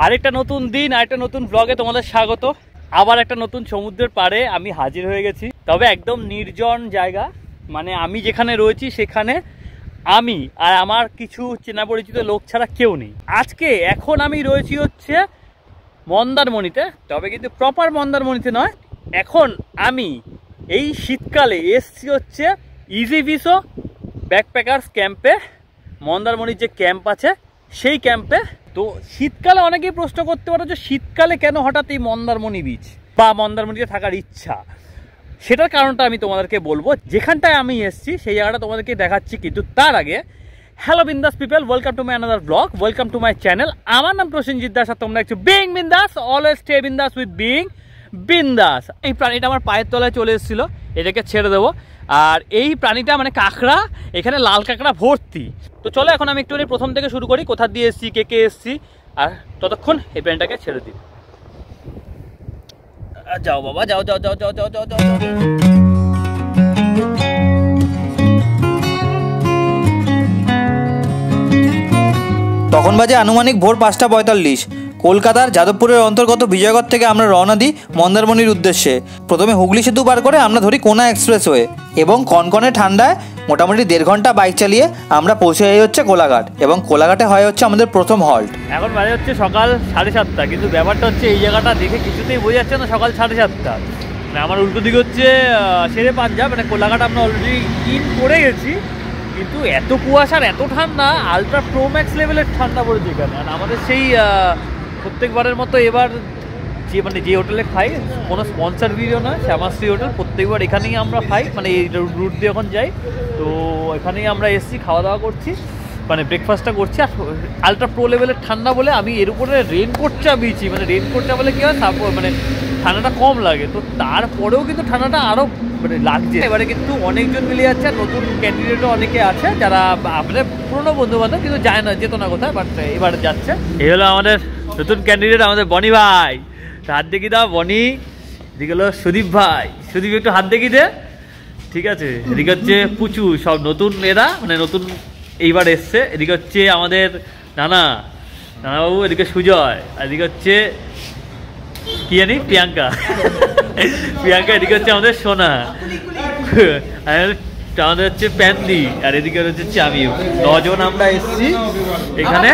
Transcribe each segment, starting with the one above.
আরেকটা নতুন দিন, আরেকটা নতুন ব্লগে তোমাদের স্বাগত। আবার একটা নতুন সমুদ্রের পাড়ে আমি হাজির হয়ে গেছি, তবে একদম নির্জন জায়গা। মানে আমি যেখানে রয়েছি সেখানে আমি আর আমার কিছু চেনা পরিচিত লোক ছাড়া কেউ নেই। আজকে এখন আমি রয়েছি হচ্ছে মন্দারমণিতে, তবে কিন্তু প্রপার মন্দারমণিতে নয়। এখন আমি এই শীতকালে এসছি হচ্ছে ইজি ভিসো ব্যাকপ্যাকার্স ক্যাম্পে, মন্দারমণির যে ক্যাম্প আছে সেই ক্যাম্পে। তো শীতকালে অনেকেই প্রশ্ন করতে পারো যে শীতকালে কেন হঠাৎ এই মন্দারমণি বিচ বা মন্দারমণিতে থাকার ইচ্ছা, সেটার কারণটা আমি তোমাদেরকে বলবো। যেখানটায় আমি এসছি সেই জায়গাটা তোমাদেরকে দেখাচ্ছি, কিন্তু তার আগে হ্যালো বিন্দাস people, welcome to my another blog, welcome to my channel. আমার নাম প্রসেনজিৎ দাস আর তোমরা একটু বিং বিন্দাস, অলওয়েজ স্টে বিন্দাস উইথ বিং বিন্দাস। এই প্রাণীটা আমার পায়ের তলায় চলে এসেছিল, এটাকে ছেড়ে দেবো। আর এই প্রাণীটা মানে কাঁকড়া, এখানে লাল কাঁকড়া ভর্তি। তো চলো এখন আমি একটুখানি প্রথম থেকে শুরু করি, কোথা দিয়ে এসেছি, কে কে এসেছি, আর ততক্ষণ এই প্রাণীটাকে ছেড়ে দিই। যাও বাবা, যাও যাও যাও যাও যাও যাও যাও। তখন বাজে আনুমানিক ভোর 5:45। কলকাতার যাদবপুরের অন্তর্গত বিজয়গড় থেকে আমরা রওনা দিই মন্দারমণির উদ্দেশ্যে। প্রথমে হুগলি সেতু পার করে আমরা ধরি কোনা এক্সপ্রেসওয়ে, এবং কনকনে ঠান্ডায় মোটামুটি 1.5 ঘন্টা বাইক চালিয়ে আমরা পৌঁছে যাই হচ্ছে কোলাঘাট, এবং কোলাঘাটে হয় হচ্ছে আমাদের প্রথম হল্ট। এখন বাজে হচ্ছে সকাল 7:30, কিন্তু ব্যাপারটা হচ্ছে এই জায়গাটা দেখে কিছুতেই বোঝা যাচ্ছে না সকাল 7:30। মানে আমার উল্টো দিকে হচ্ছে শেরে পাঞ্জাব, মানে কোলাঘাট আমরা অলরেডি ইন করে গেছি, কিন্তু এত কুয়াশার এত ঠান্ডা, আলট্রা প্রো ম্যাক্স লেভেলের ঠান্ডা পড়েছে এখানে। আর আমাদের সেই প্রত্যেকবারের মতো এবার যে হোটেলে খাই, কোনো স্পন্সার ভিডিও নয়, শ্যামাশ্রী হোটেল, প্রত্যেকবার এখানেই আমরা খাই, মানে এই রুট দিয়ে এখন যাই। তো এখানেই আমরা এসছি, খাওয়া দাওয়া করছি, মানে ব্রেকফাস্টটা করছি। আর আলট্রা প্রো লেভেলের ঠান্ডা বলে আমি এর উপরে রেনকোট চাপিয়েছি। মানে রেনকোট চাপালে কী হয়, তারপর মানে ঠান্ডাটা কম লাগে, তো তারপরেও কিন্তু ঠান্ডাটা আরও মানে লাগছে। এবারে কিন্তু অনেকজন মিলে যাচ্ছে, আর নতুন ক্যান্ডিডেটও অনেকে আছে যারা আমাদের পুরোনো বন্ধুবান্ধব, কিন্তু যায় না, যেত না কোথায়, বাট এবারে যাচ্ছে। এই হলো আমাদের নতুন ক্যান্ডিডেট, আমাদের বনি ভাই। হাত দেখি দাও বনি। এদিকে হলো সুদীপ ভাই, সুদীপ একটু হাত দেখি দে। ঠিক আছে, এদিকে হচ্ছে পুচু, সব নতুন এরা, মানে নতুন এইবার এসছে। এদিকে হচ্ছে আমাদের নানাবাবু, এদিকে সুজয়, এদিকে হচ্ছে কি জানি প্রিয়াঙ্কা, এদিকে হচ্ছে আমাদের সোনা, আমাদের হচ্ছে প্যান্দি, আর এদিকে হচ্ছে আমি। 9 জন আমরা এসছি এখানে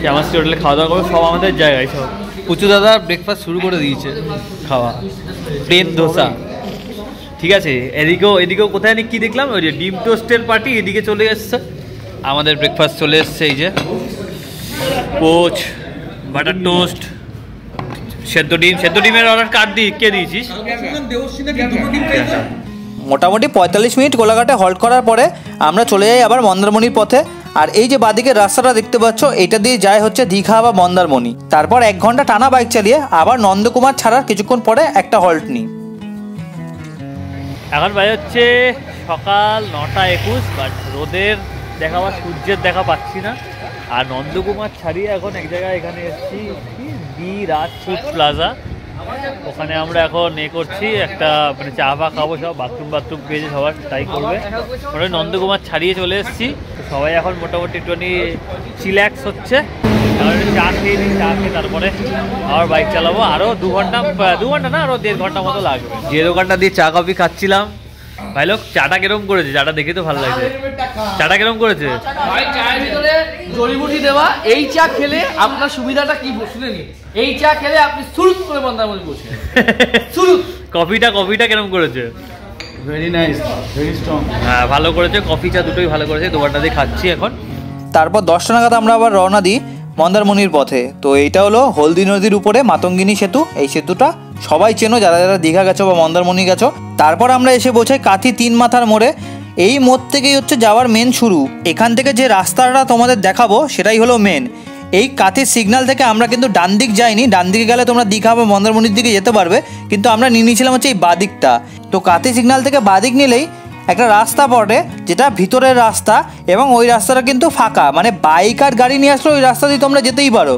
শ্যামাশ্রী হোটেলে খাওয়া দাওয়া করবো, সব আমাদের জায়গায়। সব পুচু দাদা ব্রেকফাস্ট শুরু করে দিয়েছে খাওয়া, প্লেন ধোসা। ঠিক আছে, এদিকেও কোথায় কি দেখলাম, ওই যে ডিম টোস্টের পার্টি এদিকে চলে এসছে। আমাদের ব্রেকফাস্ট চলে এসছে, এই যে পোচ, বাটার টোস্ট, সেদ্ধ ডিমের অর্ডার কে দিয়েছিস? মোটামুটি 45 মিনিট কোলাঘাটে হল্ট করার পরে আমরা চলে যাই আবার মন্দারমণির পথে। আর এই যে বাদিকের রাস্তাটা দেখতে পাচ্ছ, এটা দিয়ে যায় হচ্ছে দীঘা বা মন্দারমণি। তারপর 1 ঘন্টা টানা বাইক চালিয়ে আবার নন্দকুমার ছাড়ার কিছুক্ষণ পরে একটা হল্ট নিই। এখন বাজে হচ্ছে সকাল 9:21, বাট রোদের দেখা বা সূর্যের দেখা পাচ্ছি না। আর নন্দকুমার ছাড়িয়ে এখন এক জায়গায় এখানে এসেছি, বি রাজ ফুড প্লাজা। ওখানে আমরা এখন করছি একটা মানে চা ফা খাবো, সব বাথরুম পেয়েছে, সবার তাই করবে। ওটা নন্দকুমার ছাড়িয়ে চলে এসেছি, সবাই এখন মোটামুটি একটুখানি চিল্যাক্স হচ্ছে। চা খেয়ে নিই, চা খেয়ে তারপরে আবার বাইক চালাবো। আরও 2 ঘন্টা না, আরও 1.5 ঘন্টা মতো লাগবে। যে দোকানটা দিয়ে চা কফি খাচ্ছিলাম, ভাই লোক চাটা কিরম করেছে? চাটা দেখে তো ভালো লাগছে। চাটা কিরম করেছে ভাই? চায়ের ভিতরে জড়িবুটি দেওয়া। এই চা খেলে আপনার সুবিধাটা কি শুনে নিন। এই চা খেলে আপনি সুরুত করে মন্দারমণি পৌঁছে সুরুত। কফিটা কিরম করেছে? Very nice, very strong. হ্যাঁ, ভালো করেছে, কফি চা দুটোই ভালো করেছে। দোকানটা দিয়ে খাচ্ছি এখন। তারপর 10টা নাগাদ আমরা আবার রওনা দিই মন্দারমণির পথে। তো এইটা হলো হলদি নদীর উপরে মাতঙ্গিনী সেতু। এই সেতুটা সবাই চেনো যারা যারা দীঘা গেছো বা মন্দারমণি গেছো। তারপর আমরা এসে পৌঁছাই কাঁথি 3 মাথার মোড়ে। এই মোড় থেকেই হচ্ছে যাওয়ার মেন শুরু। এখান থেকে যে রাস্তাটা তোমাদের দেখাবো সেটাই হলো মেন। এই কাঁথির সিগন্যাল থেকে আমরা কিন্তু ডান দিক যাইনি, ডান দিকে গেলে তোমরা দীঘা বা মন্দারমণির দিকে যেতে পারবে, কিন্তু আমরা নিয়ে নিয়েছিলাম হচ্ছে এই বাদিকটা। তো কাঁথি সিগন্যাল থেকে বাদিক নিলেই একটা রাস্তা পড়ে, যেটা ভিতরের রাস্তা, এবং ওই রাস্তাটা কিন্তু ফাঁকা, মানে বাইক আর গাড়ি নিয়ে আসলে ওই রাস্তা দিয়ে তোমরা যেতেই পারো।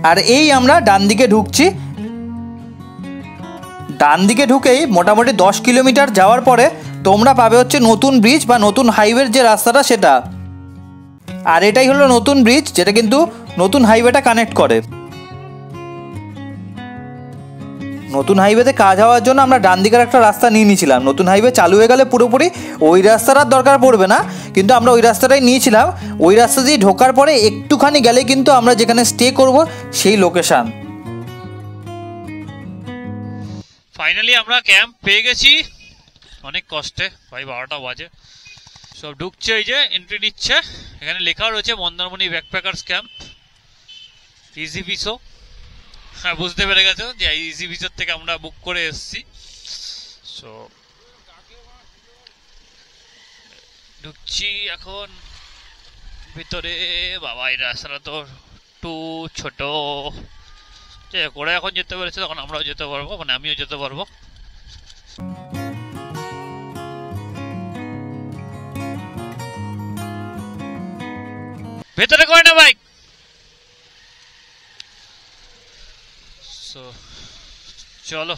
আর এই আমরা ডান দিকে ঢুকছি। ডান দিকে ঢুকেই মোটামুটি 10 কিলোমিটার যাওয়ার পরে তোমরা পাবে হচ্ছে নতুন ব্রিজ বা নতুন হাইওয়ের যে রাস্তাটা সেটা। আর এটাই হলো নতুন ব্রিজ, যেটা কিন্তু নতুন হাইওয়েটা কানেক্ট করে। নতুন হাইওয়েতে কাজ হওয়ার জন্য আমরা ডান দিকের একটা রাস্তা নিয়ে নিয়েছিলাম। নতুন হাইওয়ে চালু হয়ে গেলে পুরোপুরি ওই রাস্তাটার দরকার পড়বে না, কিন্তু আমরা ওই রাস্তাটাই নিয়েছিলাম। ওই রাস্তা দিয়ে ঢোকার পরে একটুখানি গেলে কিন্তু আমরা যেখানে স্টে করব সেই লোকেশান। ফাইনালি আমরা ক্যাম্প পেয়ে গেছি অনেক কষ্টে, ভাই 12টা বাজে। সব ঢুকছে, এই যে এন্ট্রি নিচ্ছে, এখানে লেখা রয়েছে মন্দারমণি ব্যাকপ্যাকার্স ক্যাম্প ইজি পিসো। হ্যাঁ, বুঝতে পেরে গেছো যে ইজি পিসোর থেকে আমরা বুক করে এসেছি। সো ঢুকছি এখন ভিতরে। বাবা, এই রাস্তাটা তো একটু ছোট, ওরা এখন যেতে পেরেছে তখন আমরাও যেতে পারবো, মানে আমিও যেতে পারবো। ভেতরে করে না বাইক। চলো,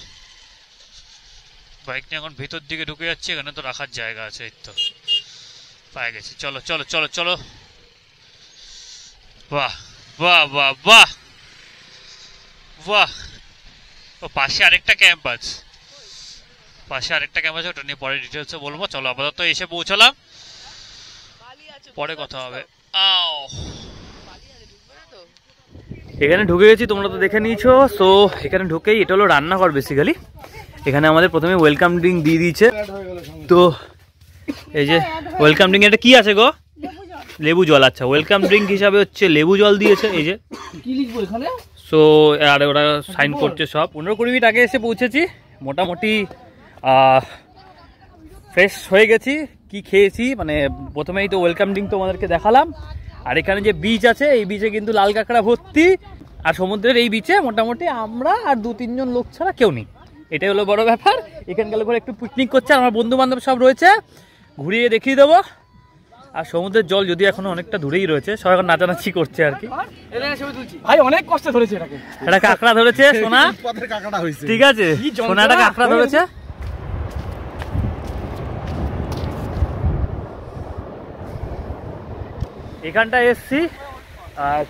বাইক নিয়ে এখন ভেতর দিকে ঢুকে যাচ্ছে। এখানে তো রাখার জায়গা আছে, এই তো পায়ে গেছি। চলো চলো চলো চলো। বাহ বাহ বাহ বাহ বাহ। ও পাশে আরেকটা ক্যাম্প আছে, ওটা নিয়ে পরে ডিটেলসে বলবো। চলো, আপাতত এসে পৌঁছলাম, পরে কথা হবে। এখানে ঢুকে গেছি, তোমরা তো দেখে নিয়েছো। সো এখানে ঢুকেই এটা হলো রান্নাঘর বেসিক্যালি। এখানে আমাদের প্রথমে ওয়েলকাম ড্রিঙ্ক দিয়ে দিয়েছে। তো এই যে ওয়েলকাম ড্রিঙ্ক, এটা কি আছে গো? লেবু জল। আচ্ছা, ওয়েলকাম ড্রিঙ্ক হিসাবে হচ্ছে লেবু জল দিয়েছে। এই যে কি লিখবো এখানে? সো আর ওরা সাইন করছে সব। 15-20 মিনিট আগে এসে পৌঁছেছি, মোটামুটি ফ্রেশ হয়ে গেছি। কি খেয়েছি, মানে প্রথমেই তো ওয়েলকাম ড্রিঙ্ক তোমাদেরকে দেখালাম। আর এখানে যে বিচ আছে, এই বিচে কিন্তু লাল কাঁকড়া ভর্তি। আর সমুদ্রের এই বিচে মোটামুটি আমরা আর 2-3 জন লোক ছাড়া কেউ নেই, এটাই হলো বড় ব্যাপার। এখানে গেলে পরে একটু পিকনিক করছে, আমার বন্ধু বান্ধব সব রয়েছে, ঘুরিয়ে দেখিয়ে দেবো। আর সমুদ্রের জল যদি এখনো অনেকটা দূরেই রয়েছে, সবাই এখন নাচানাচি করছে আর কি। ভাই অনেক কষ্ট ধরেছে এটাকে, এটা কাঁকড়া ধরেছে সোনা, ঠিক আছে সোনা, এটা কাঁকড়া ধরেছে। এখানটায় এসছি, আর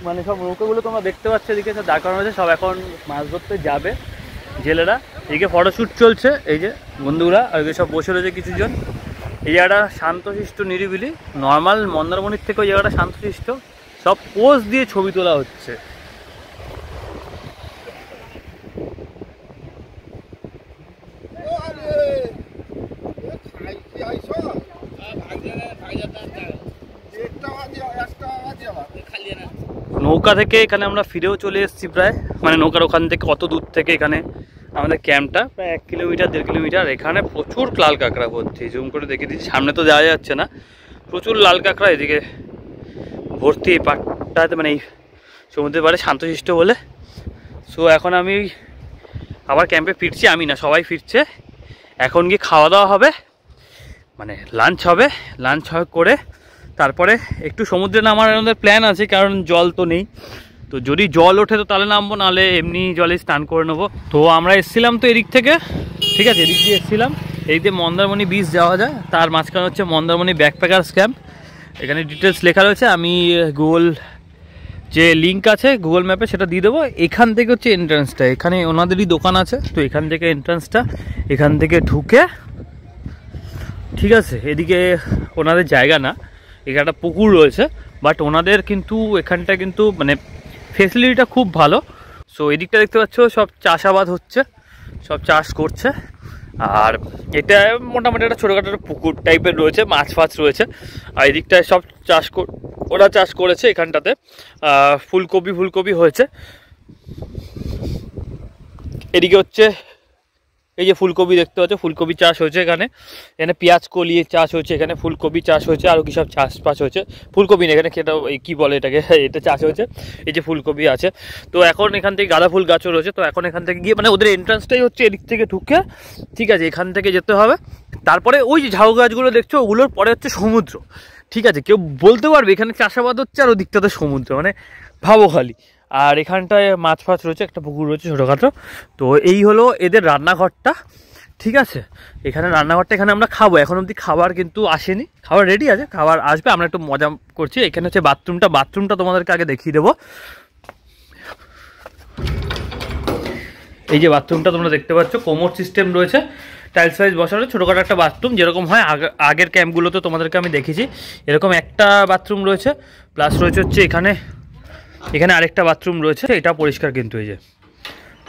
মানে সব নৌকাগুলো তোমরা দেখতে পাচ্ছ, এদিকে সব দাঁড় করানো আছে, সব এখন মাছ ধরতে যাবে জেলেরা। এদিকে ফটোশ্যুট চলছে, এই যে বন্ধুরা, আর সব বসে রয়েছে কিছুজন। এই জায়গাটা শান্তশিষ্ট নিরিবিলি, নর্মাল মন্দারমণির থেকে ওই জায়গাটা শান্তশিষ্ট। সব পোজ দিয়ে ছবি তোলা হচ্ছে। নৌকা থেকে এখানে আমরা ফিরেও চলে এসেছি প্রায়, মানে নৌকার ওখান থেকে কত দূর থেকে এখানে আমাদের ক্যাম্পটা, প্রায় 1 কিলোমিটার 1.5 কিলোমিটার। এখানে প্রচুর লাল কাঁকড়া ভর্তি, জুম করে দেখে দিচ্ছি, সামনে তো যাওয়া যাচ্ছে না। প্রচুর লাল কাঁকড়া এদিকে ভর্তি এই পাটটাতে, মানে এই সমুদ্রের পাড়ে শান্তশিষ্ট বলে। সো এখন আমি আবার ক্যাম্পে ফিরছি, আমি না সবাই ফিরছে। এখন গিয়ে খাওয়া দাওয়া হবে, মানে লাঞ্চ হবে। লাঞ্চ করে তারপরে একটু সমুদ্রে নামার আমাদের প্ল্যান আছে, কারণ জল তো নেই। তো যদি জল ওঠে তো তাহলে নামবো, নাহলে এমনি জলে স্নান করে নেবো। তো আমরা এসেছিলাম তো এদিক থেকে, ঠিক আছে, এদিক দিয়ে এসেছিলাম। এই দিয়ে মন্দারমণি বিচ যাওয়া যায়, তার মাঝখানে হচ্ছে মন্দারমণি ব্যাকপ্যাকার্স ক্যাম্প। এখানে ডিটেলস লেখা রয়েছে, আমি গুগল যে লিঙ্ক আছে গুগল ম্যাপে সেটা দিয়ে দেবো। এখান থেকে হচ্ছে এন্ট্রান্সটা, এখানে ওনাদেরই দোকান আছে, তো এখান থেকে এন্ট্রান্সটা, এখান থেকে ঢুকে, ঠিক আছে। এদিকে ওনাদের জায়গা না, এখানে একটা পুকুর রয়েছে, বাট ওনাদের কিন্তু এখানটা কিন্তু মানে ফেসিলিটিটা খুব ভালো। সো এদিকটা দেখতে পাচ্ছ সব চাষাবাদ হচ্ছে, সব চাষ করছে। আর এটা মোটামুটি একটা ছোটোখাটো পুকুর টাইপের রয়েছে, মাছ ফাছ রয়েছে। আর এদিকটায় সব ওরা চাষ করেছে। এখানটাতে ফুলকপি হয়েছে। এদিকে হচ্ছে এই যে ফুলকপি দেখতে পাচ্ছ, ফুলকপি চাষ হয়েছে এখানে পেঁয়াজ কলি চাষ হয়েছে, এখানে ফুলকপি চাষ হয়েছে, আরও কী সব চাষবাস হয়েছে। ফুলকপি না, এখানে সেটা কী বলে এটাকে, এটা চাষ হয়েছে। এই যে ফুলকপি আছে, তো এখন এখান থেকে গাঁদা ফুল গাছও রয়েছে। তো এখন এখান থেকে গিয়ে, মানে ওদের এন্ট্রান্সটাই হচ্ছে এদিক থেকে ঢুকে, ঠিক আছে, এখান থেকে যেতে হবে। তারপরে ওই যে ঝাউ গাছগুলো দেখছো, ওগুলোর পরে হচ্ছে সমুদ্র, ঠিক আছে। কেউ বলতে পারবে এখানে চাষাবাদ হচ্ছে আর ওদিকটাতে সমুদ্র, মানে ভাবো খালি। আর এখানটায় মাছ ফাছ রয়েছে, একটা পুকুর রয়েছে ছোটোখাটো। তো এই হলো এদের রান্নাঘরটা, ঠিক আছে, এখানে রান্নাঘরটা এখানে আমরা খাবো, এখন অবধি খাবার কিন্তু আসেনি, খাবার রেডি আছে, খাবার আসবে, আমরা একটু মজা করছি। এখানে হচ্ছে বাথরুমটা তোমাদেরকে আগে দেখিয়ে দেবো। এই যে বাথরুমটা তোমরা দেখতে পাচ্ছ, কোমর সিস্টেম রয়েছে, টাইলস ফাইলস বসানো, ছোটোখাটো একটা বাথরুম, যেরকম হয় আগের ক্যাম্পগুলোতে তোমাদেরকে আমি দেখেছি এরকম একটা বাথরুম রয়েছে, প্লাস রয়েছে হচ্ছে এখানে আরেকটা বাথরুম রয়েছে, এটা পরিষ্কার কিন্তু। এই যে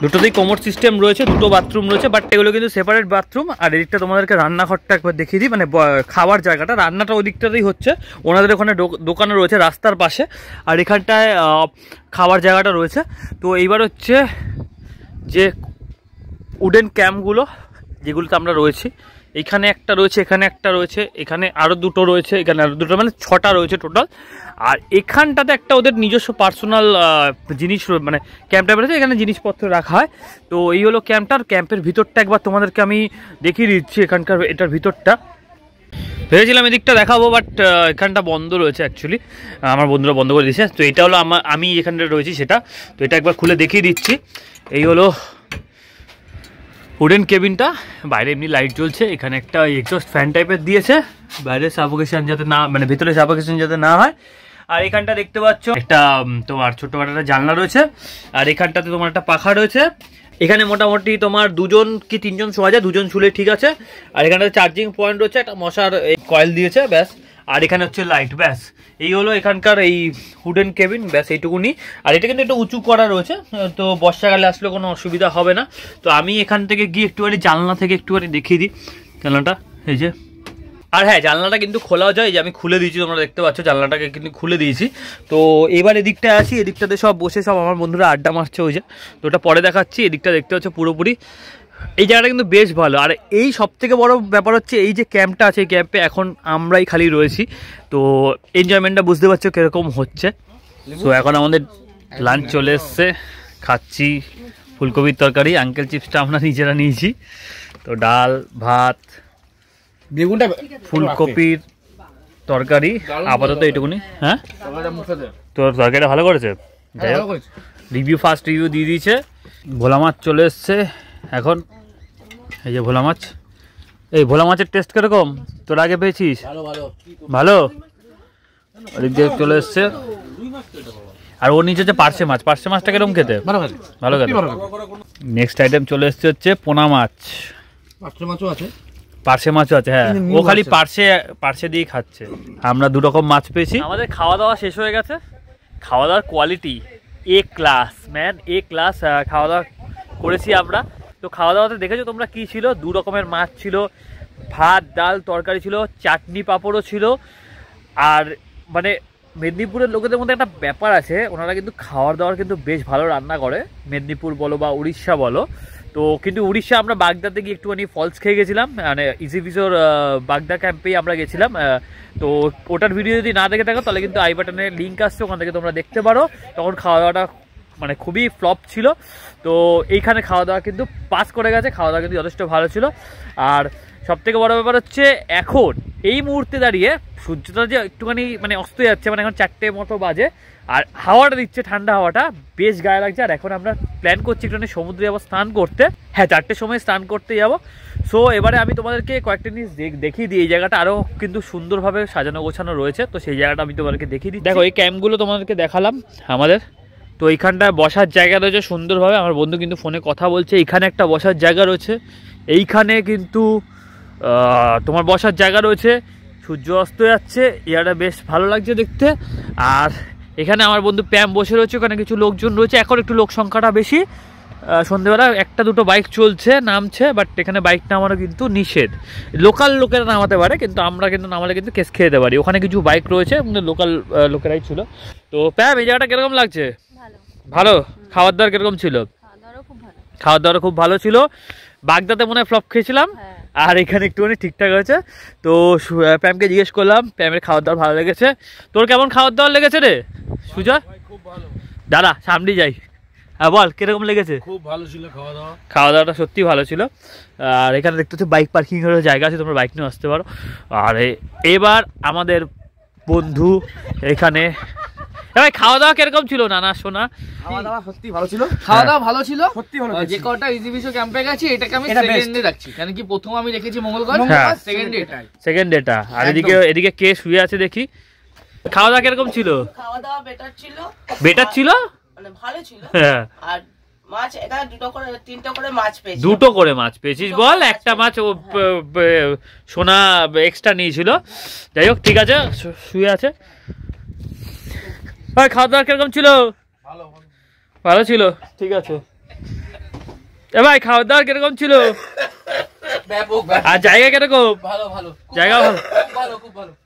দুটোতেই কোমর সিস্টেম রয়েছে, দুটো বাথরুম রয়েছে, বাট এগুলো কিন্তু সেপারেট বাথরুম। আর এদিকটা তোমাদেরকে রান্নাঘরটা একবার দেখিয়ে দিই, মানে খাবার জায়গাটা, রান্নাটা ওই দিকটাতেই হচ্ছে, ওনাদের ওখানে দোকানে রয়েছে রাস্তার পাশে, আর এখানটায় খাবার জায়গাটা রয়েছে। তো এইবার হচ্ছে যে উডেন ক্যাম্পগুলো যেগুলোতে আমরা রয়েছি, এইখানে একটা রয়েছে, এখানে একটা রয়েছে, এখানে আরও দুটো রয়েছে, এখানে আরও দুটো, মানে 6টা রয়েছে টোটাল। আর এখানটাতে একটা ওদের নিজস্ব পার্সোনাল জিনিস, মানে ক্যাম্পটা রয়েছে, এখানে জিনিসপত্র রাখা হয়। তো এই হলো ক্যাম্পের ভিতরটা একবার তোমাদেরকে আমি দেখিয়ে দিচ্ছি। এখানকার এটার ভিতরটা ভেবেছিলাম এদিকটা দেখাবো, বাট এখানটা বন্ধ রয়েছে অ্যাকচুয়ালি, আমার বন্ধুরা বন্ধ করে দিয়েছে। তো এটা হলো আমি এখানটা রয়েছি সেটা, তো এটা একবার খুলে দেখিয়ে দিচ্ছি। এই হলো উডেন কেবিনটা, বাইরে এমনি লাইট জ্বলছে, এখানে একটা এক্সস্ট ফ্যান টাইপের দিয়েছে, বাইরে সাফোকেশন যাতে না, মানে ভিতরে সাফোকেশন যাতে না হয়। আর এখানটা দেখতে পাচ্ছ একটা তোমার ছোট্টখাটো একটা জানলা রয়েছে, আর এখানটাতে তোমার একটা পাখা রয়েছে। এখানে মোটামুটি তোমার 2জন কি 3জন শোয়া যায়, 2জন শুলে ঠিক আছে। আর এখানটাতে চার্জিং পয়েন্ট রয়েছে, একটা মশার কয়েল দিয়েছে, ব্যাস। আর এখানে হচ্ছে লাইট, ব্যাস। এই হলো এখানকার এই উডেন কেবিন, ব্যাস এইটুকুনি। আর এটা কিন্তু একটু উঁচু করা রয়েছে, তো বর্ষাকালে আসলে কোনো অসুবিধা হবে না। তো আমি এখান থেকে গিয়ে একটুখানি জানলা থেকে একটুখানি দেখিয়ে দিই জানলাটা, এই যে। আর হ্যাঁ, জানলাটা কিন্তু খোলাও যায়, যে আমি খুলে দিয়েছি, তোমরা দেখতে পাচ্ছ জানলাটাকে কিন্তু খুলে দিয়েছি। তো এবার এদিকটায় আসি, এদিকটাতে সব বসে সব আমার বন্ধুরা আড্ডা মারছে, ওই যে, তো ওটা পরে দেখাচ্ছি। এদিকটা দেখতে পাচ্ছ পুরোপুরি এই জায়গাটা কিন্তু বেশ ভালো। আর এই সবথেকে বড় ব্যাপার হচ্ছে এই যে ক্যাম্পটা আছে, এই ক্যাম্পে এখন আমরাই খালি রয়েছি, তো এনজয়মেন্টটা বুঝতে পারছো কীরকম হচ্ছে। তো এখন আমাদের লাঞ্চ চলে এসছে, খাচ্ছি ফুলকপির তরকারি, আঙ্কেল চিপসটা আমরা নিজেরা নিয়েছি। তো ডাল ভাত বেগুনটা ফুলকপির তরকারি আপাতত এইটুকুনি। হ্যাঁ, তোর তরকারিটা ভালো করেছে, ফার্স্ট রিভিউ দিয়ে দিয়েছে। ভোলা মাছ চলে এসছে এখন, এই যে ভোলা মাছ। এই ভোলা মাছের টেস্ট কিরকম তোর আগে পেয়েছিস? ভালো। ওদিক দিয়ে চলে এসছে। আর ওর নিচে হচ্ছে পার্শে মাছটা কিরকম খেতে? ভালো খেতে। নেক্সট আইটেম চলে এসছে হচ্ছে পোনা মাছ, পার্শে মাছও আছে। হ্যাঁ, ও খালি পার্শে দিয়ে খাচ্ছে। আমরা 2 রকম মাছ পেয়েছি। আমাদের খাওয়া দাওয়া শেষ হয়ে গেছে। খাওয়া দাওয়ার কোয়ালিটি এ ক্লাস, ম্যান, এ ক্লাস খাওয়া দাওয়া করেছি আমরা। তো খাওয়া দাওয়াতে দেখেছো তোমরা কি ছিল, 2 রকমের মাছ ছিল, ভাত ডাল তরকারি ছিল, চাটনি পাঁপড়ও ছিল। আর মানে মেদিনীপুরের লোকেদের মধ্যে একটা ব্যাপার আছে, ওনারা কিন্তু খাওয়ার দাওয়ার কিন্তু বেশ ভালো রান্না করে, মেদিনীপুর বলো বা উড়িষ্যা বলো। তো কিন্তু উড়িষ্যা আমরা বাগদাতে গিয়ে একটুখানি ফলস খেয়ে গেছিলাম, মানে ইজিভিজোর বাগদা ক্যাম্পেই আমরা গেছিলাম। তো ওটার ভিডিও যদি না দেখে থাকো তাহলে কিন্তু আই বাটনে লিঙ্ক আসছে, ওখান থেকে তোমরা দেখতে পারো। তখন খাওয়া দাওয়াটা মানে খুবই ফ্লপ ছিল। তো এইখানে খাওয়া দাওয়া কিন্তু পাস করে গেছে, খাওয়া দাওয়া কিন্তু যথেষ্ট ভালো ছিল। আর সবথেকে বড় ব্যাপার হচ্ছে এখন এই মুহূর্তে দাঁড়িয়ে সূর্যটা যে একটুখানি মানে অস্ত যাচ্ছে, মানে এখন 4টে মতো বাজে, আর হাওয়াটা দিচ্ছে, ঠান্ডা হাওয়াটা বেশ গায়ে লাগছে। আর এখন আমরা প্ল্যান করছি একটুখানি সমুদ্রে যাবো স্নান করতে। হ্যাঁ, 4টের সময় স্নান করতে যাবো। সো এবারে আমি তোমাদেরকে কয়েকটা জিনিস দেখিয়ে দিই। এই জায়গাটা আরও কিন্তু সুন্দরভাবে সাজানো গোছানো রয়েছে, তো সেই জায়গাটা আমি তোমাদেরকে দেখিয়ে দিই। দেখো, এই ক্যাম্পগুলো তোমাদেরকে দেখালাম আমাদের। তো এইখানটায় বসার জায়গা রয়েছে সুন্দরভাবে। আমার বন্ধু কিন্তু ফোনে কথা বলছে, এইখানে একটা বসার জায়গা রয়েছে, এইখানে কিন্তু তোমার বসার জায়গা রয়েছে। সূর্য অস্ত যাচ্ছে, ইয়াটা বেশ ভালো লাগছে দেখতে। আর এখানে আমার বন্ধু প্যাম বসে রয়েছে, ওখানে কিছু লোকজন রয়েছে, এখন একটু লোক সংখ্যাটা বেশি। সন্ধ্যেবেলা 1-2 বাইক চলছে, নামছে, বাট এখানে বাইক নামানো কিন্তু নিষেধ। লোকাল লোকেরা নামাতে পারে, কিন্তু আমরা কিন্তু নামালে কিন্তু কেস খেয়ে যেতে পারি। ওখানে কিছু বাইক রয়েছে, লোকাল লোকেরাই ছিল। তো প্যাম, এই জায়গাটা কিরকম লাগছে? ভালো। খাওয়ার দাওয়ার কিরকম ছিল? খাওয়ার দাওয়ার খুব ভালো ছিল। বাগদাতে মনে হয় ফ্লপ খেয়েছিলাম, আর এখানে একটুখানি ঠিকঠাক হয়েছে। তো প্যামকে জিজ্ঞেস করলাম, প্যামের খাওয়ার দাওয়ার ভালো লেগেছে। তোর কেমন খাওয়ার দাওয়ার লেগেছে রে সুজয়? দাদা সামনে যাই, হ্যাঁ বল কিরকম লেগেছে? খুব ভালো ছিল খাওয়া দাওয়াটা সত্যি ভালো ছিল। আর এখানে দেখতে হচ্ছে বাইক পার্কিং এর জায়গা আছে, তোমরা বাইক নিয়ে আসতে পারো। আর এবার আমাদের বন্ধু এখানে ভাই খাওয়া দাওয়া কিরকম ছিল নানা সোনা? খাওয়া দাওয়া সত্যি ভালো ছিল, খাওয়া দাওয়া ভালো ছিল সত্যি ভালো। যে কটা এক্সিবিশন ক্যাম্পে গেছি এটাকে আমি সেকেন্ডে রাখছি, কারণ কি প্রথম আমি রেখেছি মঙ্গলবার, সেকেন্ড ডেটা। আর এদিকে কে শুয়ে আছে দেখি। খাওয়া দাওয়া কিরকম ছিল? খাওয়া দাওয়া বেটার ছিল, বেটার ছিল মানে ভালো ছিল। হ্যাঁ, আর মাছ এখানে তিনটা করে মাছ পেয়েছি। দুটো করে মাছ পেয়েছিস বল? একটা মাছ ও সোনা এক্সট্রা নিয়েছিল। যাই হোক, ঠিক আছে, শুয়ে আছে। ভাই খাওয়া দাওয়া কিরকম ছিল? ভালো ছিল, ঠিক আছে। এ ভাই খাওয়া দাওয়া কিরকম ছিল? আর জায়গা কিরকম? জায়গা ভালো,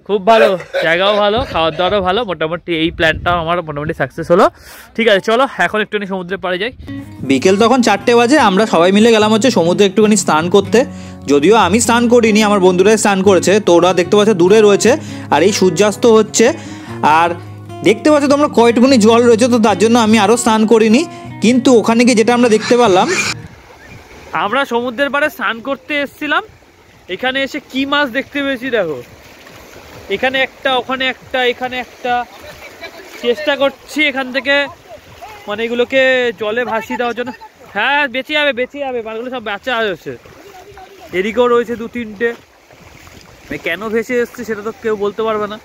খুব ভালো, জায়গাও ভালো, খাওয়া দাওয়ারও ভালো। মোটামুটি এই প্ল্যানটাও আমার মোটামুটি সাকসেস হলো। ঠিক আছে, চলো এখন একটুখানি সমুদ্রের পাড়ে যাই। বিকেল তখন 4টে বাজে, আমরা সবাই মিলে গেলাম হচ্ছে সমুদ্রে একটুখানি স্নান করতে। যদিও আমি স্নান করিনি, আমার বন্ধুরাই স্নান করেছে। তো ওরা দেখতে পাচ্ছ দূরে রয়েছে, আর এই সূর্যাস্ত হচ্ছে। আর দেখতে পাচ্ছ তোমরা কয়টুকুনি জল রয়েছে, তো তার জন্য আমি আরও স্নান করিনি। কিন্তু ওখানে গিয়ে যেটা আমরা দেখতে পারলাম, আমরা সমুদ্রের পাড়ে স্নান করতে এসেছিলাম, এখানে এসে কি মাছ দেখতে পেয়েছি দেখো। এখানে একটা, ওখানে একটা, এখানে একটা। চেষ্টা করছি এখান থেকে মানে এগুলোকে জলে ভাসিয়ে দেওয়ার জন্য। হ্যাঁ, বেঁচে যাবে, মাছগুলো সব বাঁচা আছে। এদিকেও রয়েছে 2-3টে। কেন ভেসে এসছে সেটা তো কেউ বলতে পারবে না।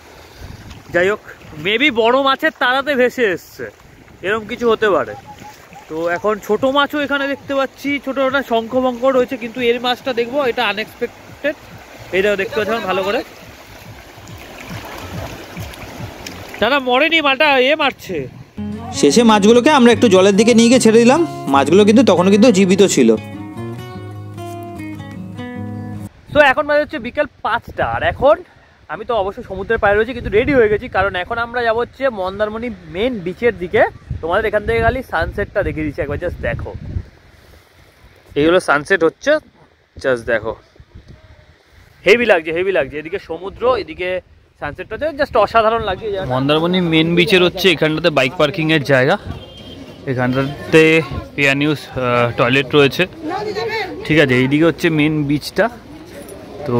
যাই হোক, মেবি বড় মাছের তাড়াতে ভেসে এসছে, এরকম কিছু হতে পারে। তো এখন ছোট মাছও এখানে দেখতে পাচ্ছি, ছোট ছোট শঙ্খ বঙ্ক রয়েছে। কিন্তু এর মাছটা দেখবো, এটা আনএক্সপেক্টেড। এইটাও দেখতে পাচ্ছি ভালো করে। না মরেনি মালটা, মারছে। শেষে মাছগুলোকে আমরা একটু জলের দিকে নিয়ে গিয়ে ছেড়ে দিলাম। মাছগুলো কিন্তু তখনও কিন্তু জীবিত ছিল। তো এখন বাজে হচ্ছে বিকেল 5টা। আর এখন আমি তো অবশ্যই সমুদ্রের পাড়ে রয়েছি, কিন্তু রেডি হয়ে গেছি, কারণ এখন আমরা যাবো হচ্ছে মন্দারমণি মেন বিচের দিকে। তোমাদের এখান থেকে খালি সানসেটটা দেখিয়ে দিচ্ছি, একবার জাস্ট দেখো। এই হলো সানসেট হচ্ছে, জাস্ট দেখো। হেভি লাগছে। এদিকে সমুদ্র, এদিকে সানসেটটা জাস্ট অসাধারণ লাগছে। মন্দারমণি মেন বিচের হচ্ছে এখানটাতে বাইক পার্কিং এর জায়গা। এখানটাতে পেয়ার নিউজ টয়লেট রয়েছে, ঠিক আছে। এইদিকে হচ্ছে মেন বিচটা। তো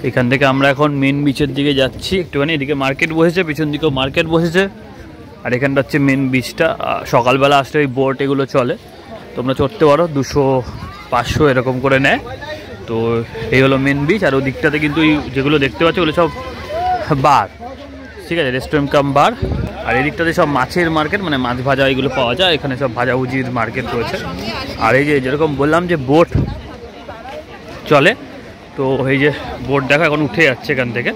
এখান থেকে আমরা এখন মেন বিচের দিকে যাচ্ছি একটুখানি। এদিকে মার্কেট বসেছে, পিছন দিকেও মার্কেট বসেছে। আর এখানটা হচ্ছে মেন বিচটা। সকালবেলা আসলে ওই বোট এগুলো চলে, তোমরা চড়তে পারো, 200-500 এরকম করে নেয়। তো এই হলো মেন বিচ। আর ওদিকটাতে কিন্তু যেগুলো দেখতে পাচ্ছ ওগুলো সব বার, ঠিক আছে, রেস্টুরেন্ট কাম বার। আর এদিকটাতে সব মাছের মার্কেট, মানে মাছ ভাজা এগুলো পাওয়া যায়। এখানে সব ভাজাভুজির মার্কেট রয়েছে। আর এই যে যেরকম বললাম যে বোট চলে, তো এই যে বোট দেখা এখন উঠে যাচ্ছে এখান থেকে।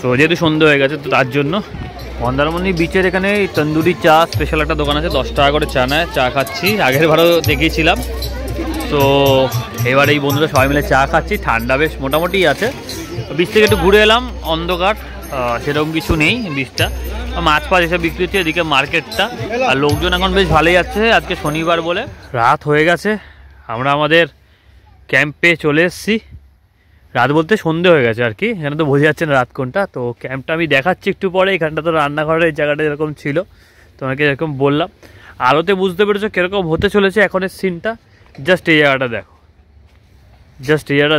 সো যেহেতু সন্ধ্যে হয়ে গেছে, তো তার জন্য মন্দারমণি বিচের এখানে তন্দুরি চা স্পেশাল একটা দোকান আছে, 10 টাকা করে চা নেয়। চা খাচ্ছি, আগের বারও দেখিয়েছিলাম। তো এবার এই বন্ধুরা সবাই মিলে চা খাচ্ছি। ঠান্ডা বেশ মোটামুটি আছে। বিচ থেকে একটু ঘুরে এলাম, অন্ধকার, সেরকম কিছু নেই বিচটা। মাছ ফাছ এসব বিক্রি হচ্ছে। এদিকে মার্কেটটা, আর লোকজন এখন বেশ ভালোই যাচ্ছে, আজকে শনিবার বলে। রাত হয়ে গেছে, আমরা আমাদের ক্যাম্পে চলে এসেছি। রাত বলতে সন্ধে হয়ে গেছে আর কি, এখানে তো বোঝা যাচ্ছে না রাত কোনটা। তো ক্যাম্পটা আমি দেখাচ্ছি একটু পরে। এখানটা তো রান্নাঘরের জায়গাটা যেরকম ছিল তোমাকে যেরকম বললাম, আলোতে বুঝতে পেরেছো কীরকম হতে চলেছে এখনের সিনটা। জাস্ট এই জায়গাটা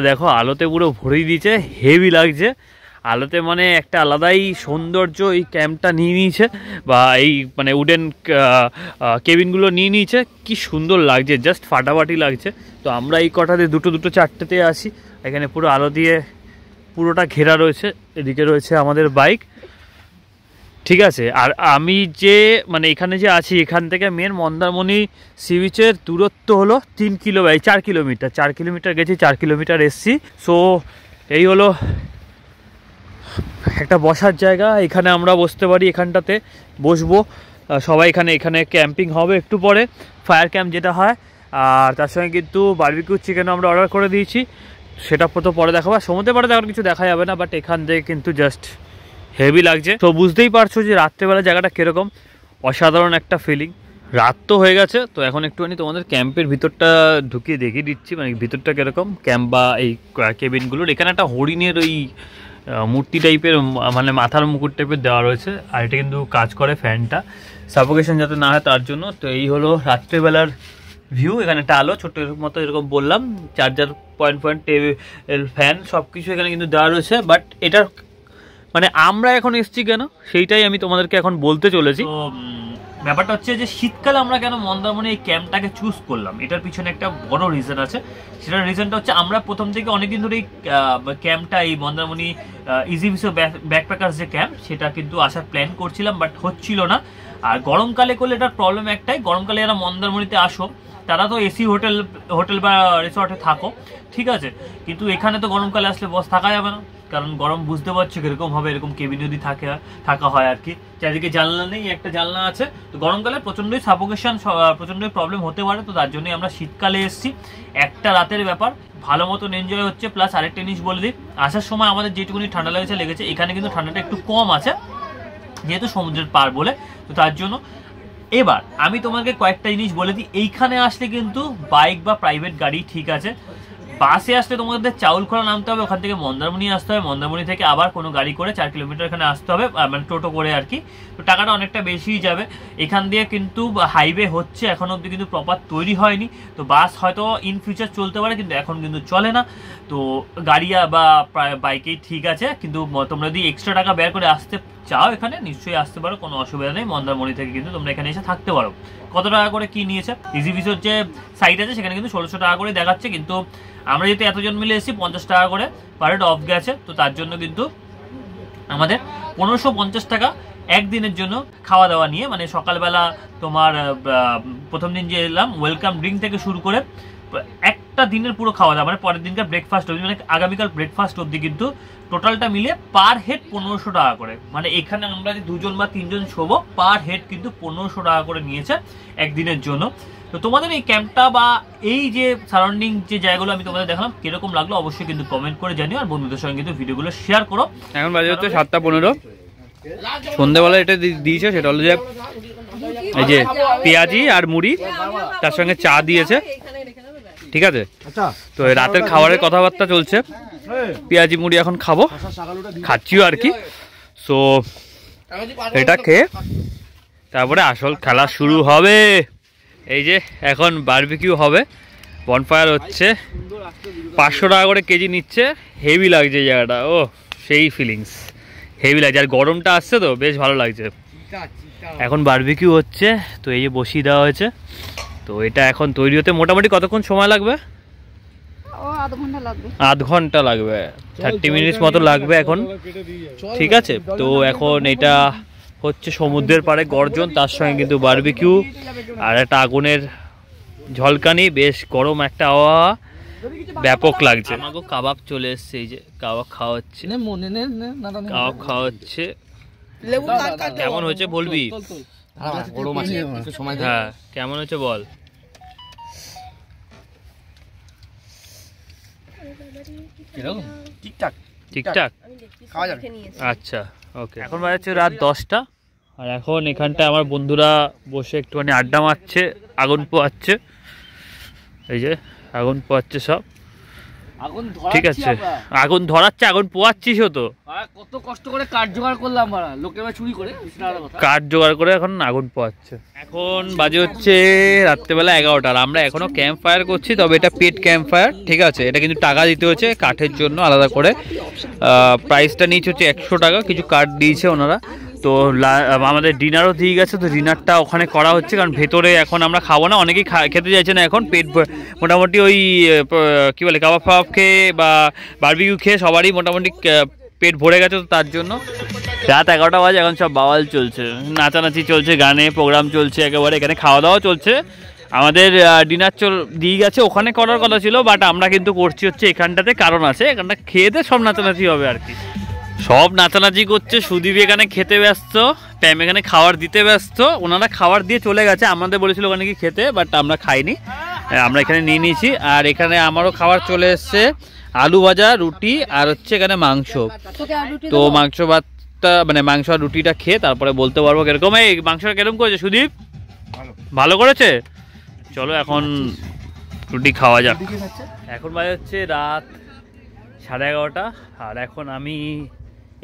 দেখো, আলোতে পুরো ভরিয়ে দিয়েছে, হেভি লাগছে। আলোতে মানে একটা আলাদাই সৌন্দর্য এই ক্যাম্পটা নিয়ে নিয়েছে, বা এই মানে উডেন কেবিনগুলো নিয়ে নিয়েছে। কি সুন্দর লাগছে, জাস্ট ফাটাফাটি লাগছে। তো আমরা এই কটাতে দুটো 4টেতে আসি। এখানে পুরো আলো দিয়ে পুরোটা ঘেরা রয়েছে। এদিকে রয়েছে আমাদের বাইক, ঠিক আছে। আর আমি যে মানে এখানে যে আছি, এখান থেকে মেন মন্দারমণি সি বিচের দূরত্ব হলো 4 কিলোমিটার। 4 কিলোমিটার গেছি, 4 কিলোমিটার এসছি। সো এই হলো একটা বসার জায়গা, এখানে আমরা বসতে পারি, এখানটাতে বসবো সবাই। এখানে ক্যাম্পিং হবে একটু পরে, ফায়ার ক্যাম্প যেটা হয়। আর তার সঙ্গে কিন্তু বারবিকিউ চিকেনও আমরা অর্ডার করে দিয়েছি, সেটা তো পরে দেখাবো। সমুদ্রে পাড়ে তেমন কিছু দেখা যাবে না, বাট এখান থেকে কিন্তু জাস্ট হেভি লাগছে। তো বুঝতেই পারছো যে রাত্রেবেলা জায়গাটা কীরকম অসাধারণ একটা ফিলিং। রাত তো হয়ে গেছে, তো এখন একটুখানি তোমাদের ক্যাম্পের ভিতরটা ঢুকিয়ে দেখিয়ে দিচ্ছি, মানে ভিতরটা কীরকম ক্যাম্প বা এই কেবিনগুলোর। এখানে একটা হরিণের ওই মূর্তি টাইপের, মানে মাথার মুকুট টাইপের দেওয়া রয়েছে। আর এটা কিন্তু কাজ করে ফ্যানটা, সাফোকেশন যাতে না হয় তার জন্য। তো এই হলো রাত্রেবেলার ভিউ। এখানে একটা আলো ছোট্ট মতো এরকম বললাম, চার্জার পয়েন্ট টেবিল ফ্যান সব কিছু এখানে কিন্তু দেওয়া রয়েছে। বাট এটার মানে আমরা এখন এসছি কেন সেইটাই আমি তোমাদেরকে এখন বলতে চলেছি। তো ব্যাপারটা হচ্ছে যে শীতকালে আমরা কেন মন্দারমণি এই ক্যাম্পটাকে চুজ করলাম, এটার পিছনে একটা বড় রিজন আছে। সেটার রিজনটা হচ্ছে আমরা প্রথম থেকে অনেকদিন ধরে এই ক্যাম্পটা, এই মন্দারমণি ইজি ভিসা ব্যাকপ্যাকার্স যে ক্যাম্প, সেটা কিন্তু আসার প্ল্যান করছিলাম, বাট হচ্ছিল না। আর গরমকালে করলে এটার প্রবলেম একটাই, গরমকালে যারা মন্দারমণিতে আসো তারা তো এসি হোটেল বা রিসর্টে থাকো, ঠিক আছে, কিন্তু এখানে তো গরমকালে আসলে বস থাকা যাবে না, কারণ গরম বুঝতে পারছো কিরকম হবে, এরকম কেবিন যদি থাকা হয় আর কি, চারিদিকে জানলা নেই, একটা জানলা আছে, তো গরমকালে প্রচন্ডই সাফোকেশন, প্রচন্ডই প্রবলেম হতে পারে। তো তার জন্যই আমরা শীতকালে এসেছি। একটা রাতের ব্যাপার, ভালো মতন এনজয় হচ্ছে। প্লাস আরেকটা জিনিস বলে দিই, আসার সময় আমাদের যেটুকুনি ঠান্ডা লেগেছে, এখানে কিন্তু ঠান্ডাটা একটু কম আছে যেহেতু সমুদ্রের পার বলে, তো তার জন্য। এবার আমি তোমাকে কয়েকটা জিনিস বলে দিই, এইখানে আসলে কিন্তু বাইক বা প্রাইভেট গাড়ি ঠিক আছে, বাসে আসলে তোমাদের চাউলখোলা নামতে হবে, ওখান থেকে মন্দারমণি আসতে হবে, মন্দারমণি থেকে আবার কোনো গাড়ি করে 4 কিলোমিটার এখানে আসতে হবে, মানে টোটো করে আর কি, তো টাকাটা অনেকটা বেশিই যাবে। এখান দিয়ে কিন্তু হাইওয়ে হচ্ছে, এখন অবধি কিন্তু প্রপার তৈরি হয়নি, তো বাস হয়তো ইন ফিউচার চলতে পারে, কিন্তু এখন কিন্তু চলে না। তো গাড়ি বা বাইকেই ঠিক আছে, কিন্তু তোমরা যদি এক্সট্রা টাকা বের করে আসতে চাও এখানে নিশ্চয়ই আসতে পারো, কোনো অসুবিধা নেই। মন্দারমণি থেকে কিন্তু তোমরা এখানে এসে থাকতে পারো। কত টাকা করে কি নিয়েছে, ইজি ভিসার যে সাইট আছে সেখানে কিন্তু 1600 টাকা করে দেখাচ্ছে, কিন্তু আমরা যেহেতু এতজন মিলে এসেছি 50 টাকা করে পার হেড অফ গেছে, তো তার জন্য কিন্তু আমাদের 1550 টাকা একদিনের জন্য খাওয়া দাওয়া নিয়ে, মানে সকালবেলা তোমার প্রথম দিন যে এলাম ওয়েলকাম ড্রিঙ্ক থেকে শুরু করে একটা দিনের পুরো খাওয়া দাওয়া, মানে পরের দিনকার ব্রেকফাস্ট অবধি, মানে আগামীকাল ব্রেকফাস্ট অবধি কিন্তু টোটালটা মিলে পার হেড 1500 টাকা করে। মানে এখানে আমরা যে 2জন বা 3জন শোবো, পার হেড কিন্তু 1500 টাকা করে নিয়েছে একদিনের জন্য। তো তোমাদের এই ক্যাম্পটা বা এই যে সারাউন্ডিং যে জায়গাগুলো আমি তোমাদের দেখালাম কিরকম লাগলো অবশ্যই কিন্তু কমেন্ট করে জানিও, আর বন্ধুদের সঙ্গে কিন্তু ভিডিওগুলো শেয়ার করো। এখন বাজে হচ্ছে 7:15, সন্ধ্যেবেলা এটা দিয়েছে, সেটা হলো যে এই যে পেঁয়াজি আর মুড়ি, তার সঙ্গে চা দিয়েছে, ঠিক আছে। তো রাতের খাবারের কথাবার্তা চলছে, পেঁয়াজি মুড়ি এখন খাচ্ছিও আর কি। সো এটা খেয়ে তারপরে আসল খেলা শুরু হবে। এই যে এখন বারবিকিউ হবে, বনফায়ার হচ্ছে, 500 টাকা করে কেজি নিচ্ছে, হেভি লাগছে এই জায়গাটা, ও সেই ফিলিংস হেভি লাগছে, আর গরমটা আসছে তো বেশ ভালো লাগছে। এখন বারবিকিউ হচ্ছে, তো এই যে বসিয়ে দেওয়া হয়েছে, তো এটা এখন তৈরি হতে মোটামুটি কতক্ষণ সময় লাগবে? আধ ঘন্টা লাগবে, 30 মিনিটস মতো লাগবে এখন, ঠিক আছে। তো এখন এটা হচ্ছে সমুদ্রের পাড়ে গর্জন, তার সঙ্গে কিন্তু বারবিকিউ আর একটা আগুনের ঝলকানি, বেশ গরম একটা আবহাওয়া, ব্যাপক লাগছে। আমাকে কাবাব চলে এসছে, এই যে কাবাব খাওয়া হচ্ছে, কাবাব খাওয়া হচ্ছে, কেমন হয়েছে বলবি? হ্যাঁ কেমন হয়েছে বল। ঠিকঠাক ঠিকঠাক, আচ্ছা ওকে। এখন বাজছে রাত 10টা, আর এখন এখানটায় আমার বন্ধুরা বসে একটুখানি আড্ডা মারছে, আগুন পোয়াচ্ছে, এই যে আগুন পোয়াচ্ছে সব, ঠিক আছে। আগুন ধরাচ্ছে, আগুন পোয়াচ্ছিস তো, কত কষ্ট করে কাঠ জোগাড় করলাম, লোকের চুরি করে কাঠ জোগাড় করে এখন আগুন পোয়াচ্ছে। এখন বাজে হচ্ছে রাত্রেবেলা 11টা, আর আমরা এখনো ক্যাম্প ফায়ার করছি, তবে এটা পেড ক্যাম্প ফায়ার, ঠিক আছে। এটা কিন্তু টাকা দিতে হচ্ছে কাঠের জন্য আলাদা করে, প্রাইসটা নিচ্ছে হচ্ছে 100 টাকা, কিছু কাঠ দিয়েছে ওনারা। তো আমাদের ডিনারও দিয়ে গেছে, তো ডিনারটা ওখানে করা হচ্ছে, কারণ ভেতরে এখন আমরা খাবো না, অনেকেই খেতে চাইছে না এখন, পেট মোটামুটি ওই কী বলে কাবাব ফাবাব খেয়ে বা বারবিকিউ খেয়ে সবারই মোটামুটি পেট ভরে গেছে, তো তার জন্য রাত 11টা বাজে, এখন সব বাওয়াল চলছে, নাচানাচি চলছে, গানে প্রোগ্রাম চলছে একেবারে, এখানে খাওয়া দাওয়া চলছে। আমাদের ডিনার দিয়ে গেছে, ওখানে করার কথা ছিল, বাট আমরা কিন্তু করছি হচ্ছে এখানটাতে, কারণ আছে এখানটা খেয়েতে সব নাচানাচি হবে আর কি, সব নাচানাচি করছে। সুদীপ এখানে খেতে ব্যস্ত, প্যাম এখানে খাবার দিতে ব্যস্ত, ওনারা খাবার দিয়ে চলে গেছে, আমাদের বলেছিল ওখানে কি খেতে, বাট আমরা খাইনি, আমরা এখানে নিয়ে নিয়েছি। আর এখানে আমারও খাবার চলে এসছে, আলু ভাজা, রুটি আর হচ্ছে এখানে মাংস। তো মাংস ভাতটা মানে মাংস আর রুটিটা খেয়ে তারপরে বলতে পারবো কিরকম। এই মাংসটা কিরকম করেছে সুদীপ? ভালো করেছে। চলো এখন রুটি খাওয়া যাক। এখন বাজে হচ্ছে রাত 11:30, আর এখন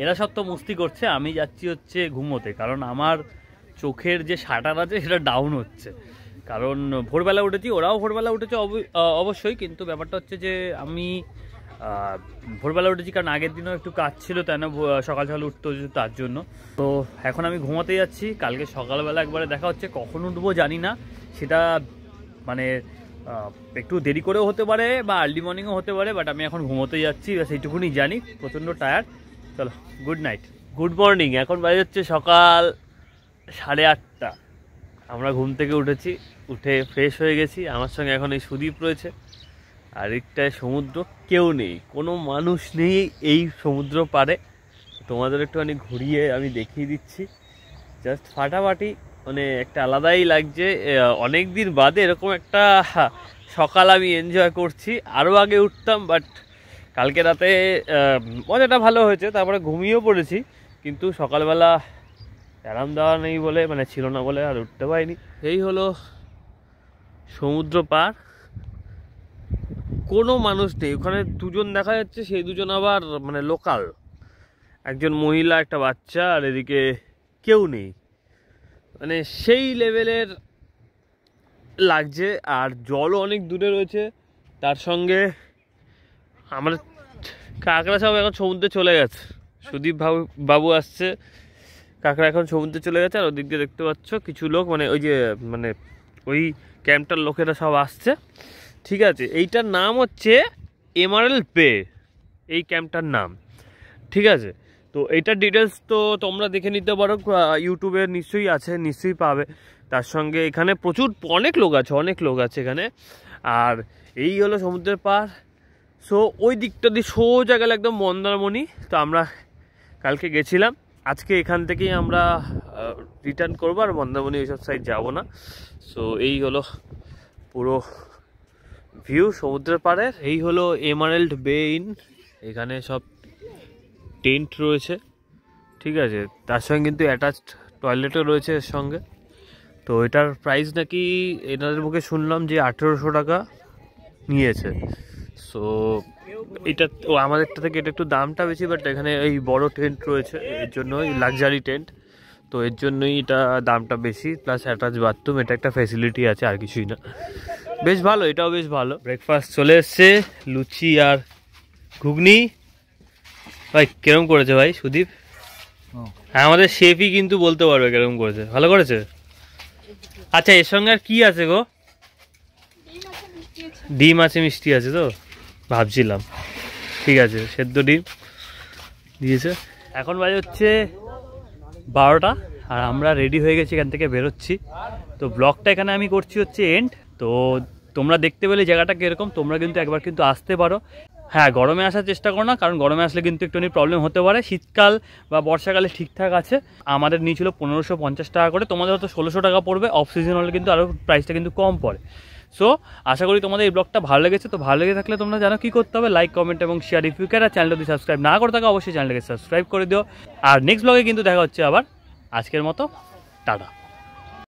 এরা সব তো মস্তি করছে, আমি যাচ্ছি হচ্ছে ঘুমোতে, কারণ আমার চোখের যে শাটার আছে সেটা ডাউন হচ্ছে, কারণ ভোরবেলা উঠেছি, ওরাও ভোরবেলা উঠেছে অবশ্যই, কিন্তু ব্যাপারটা হচ্ছে যে আমি ভোরবেলা উঠেছি কারণ আগের দিনও একটু কাজ ছিল, তাই না সকাল সকাল উঠতে হচ্ছে তার জন্য। তো এখন আমি ঘুমাতে যাচ্ছি, কালকে সকালবেলা একবারে দেখা হচ্ছে, কখন উঠবো জানি না, সেটা মানে একটু দেরি করেও হতে পারে বা আর্লি মর্নিংও হতে পারে, বাট আমি এখন ঘুমোতে যাচ্ছি, সেইটুকুনি জানি, প্রচণ্ড টায়ার্ড। চলো গুড নাইট, গুড মর্নিং। এখন বাজে হচ্ছে সকাল 8:30। আমরা ঘুম থেকে উঠেছি, উঠে ফ্রেশ হয়ে গেছি। আমার সঙ্গে এখন এই সুদীপ রয়েছে, আর একটায় সমুদ্র, কেউ নেই, কোনো মানুষ নেই এই সমুদ্র পাড়ে। তোমাদের একটুখানি ঘুরিয়ে আমি দেখিয়ে দিচ্ছি, জাস্ট ফাটাফাটি, মানে একটা আলাদাই লাগছে। অনেক দিন বাদে এরকম একটা সকাল আমি এনজয় করছি। আরও আগে উঠতাম, বাট কালকে রাতে মজাটা ভালো হয়েছে, তারপরে ঘুমিয়েও পড়েছি, কিন্তু সকালবেলা অ্যালার্ম দেওয়া নেই বলে, মানে ছিল না বলে আর উঠতে পারিনি। এই হলো সমুদ্র পার, কোনো মানুষ নেই। ওখানে দুজন দেখা যাচ্ছে, সেই দুজন আবার মানে লোকাল, একজন মহিলা একটা বাচ্চা, আর এদিকে কেউ নেই, মানে সেই লেভেলের লাগছে। আর জলও অনেক দূরে রয়েছে, তার সঙ্গে আমার কাকড়া সব এখন সমুদ্রে চলে গেছে। সুদীপ বাবু আসছে, কাকড়া এখন সমুদ্রে চলে গেছে। আর ওদিক দিয়ে দেখতে পাচ্ছ কিছু লোক, মানে ওই যে মানে ওই ক্যাম্পটার লোকেরা সব আসছে, ঠিক আছে। এইটার নাম হচ্ছে এমারেল্ড বে, এই ক্যাম্পটার নাম, ঠিক আছে। তো এইটার ডিটেলস তো তোমরা দেখে নিতে পারো, ইউটিউবে নিশ্চয়ই আছে, নিশ্চয়ই পাবে। তার সঙ্গে এখানে প্রচুর অনেক লোক আছে এখানে। আর এই হলো সমুদ্রের পাড়। সো ওই দিকটা দিয়ে সোজা গেলে একদম মন্দারমণি। তো আমরা কালকে গেছিলাম, আজকে এখান থেকেই আমরা রিটার্ন করবো, আর মন্দারমণি ওইসব সাইড যাবো না। সো এই হলো পুরো ভিউ সমুদ্রের পাড়ের। এই হলো এমারেল্ড বে ইন, এখানে সব টেন্ট রয়েছে, ঠিক আছে। তার সঙ্গে কিন্তু অ্যাটাচড টয়লেটও রয়েছে এর সঙ্গে। তো এটার প্রাইস নাকি এনাদের মুখে শুনলাম যে 1800 টাকা নিয়েছে। সো এটা আমাদেরটা থেকে এটা একটু দামটা বেশি, বাট এখানে এই বড় টেন্ট রয়েছে, এর জন্যই লাক্সারি টেন্ট, তো এর জন্যই এটা দামটা বেশি, প্লাস অ্যাটাচ বাথরুম, এটা একটা ফ্যাসিলিটি আছে, আর কিছুই না। বেশ ভালো, এটাও বেশ ভালো। ব্রেকফাস্ট চলে এসছে, লুচি আর ঘুগনি। ভাই কিরম করেছে ভাই সুদীপ? হ্যাঁ, আমাদের শেফই কিন্তু বলতে পারবে কিরম করেছে, ভালো করেছে। আচ্ছা, এর সঙ্গে আর কি আছে গো? ডিম আছে, মিষ্টি আছে, তো ভাবছিলাম। ঠিক আছে, সেদ্ধ ডিম দিয়েছে। এখন বাজে হচ্ছে 12টা, আর আমরা রেডি হয়ে গেছি, এখান থেকে বেরোচ্ছি। তো ব্লগটা এখানে আমি করছি হচ্ছে এন্ড। তো তোমরা দেখতে পেলে জায়গাটা কীরকম, তোমরা কিন্তু একবার কিন্তু আসতে পারো। হ্যাঁ, গরমে আসার চেষ্টা করো না, কারণ গরমে আসলে কিন্তু একটুখানি প্রবলেম হতে পারে। শীতকাল বা বর্ষাকালে ঠিকঠাক আছে। আমাদের নিয়েছিল 1550 টাকা করে, তোমাদের হয়তো 1600 টাকা পড়বে। অফ সিজন হলে কিন্তু আরও প্রাইসটা কিন্তু কম পড়ে। সো আশা করি তোমাদের এই ব্লগটা ভালো লেগেছে। তো ভালো লেগে থাকলে তোমরা জানো কী করতে হবে, লাইক, কমেন্ট এবং শেয়ার। ইফ ইউ ক্যান, আর চ্যানেলটা যদি সাবস্ক্রাইব না করে থাকো অবশ্যই চ্যানেলটাকে সাবস্ক্রাইব করে দিও। আর নেক্সট ব্লগে কিন্তু দেখা হচ্ছে আবার। আজকের মতো টাটা।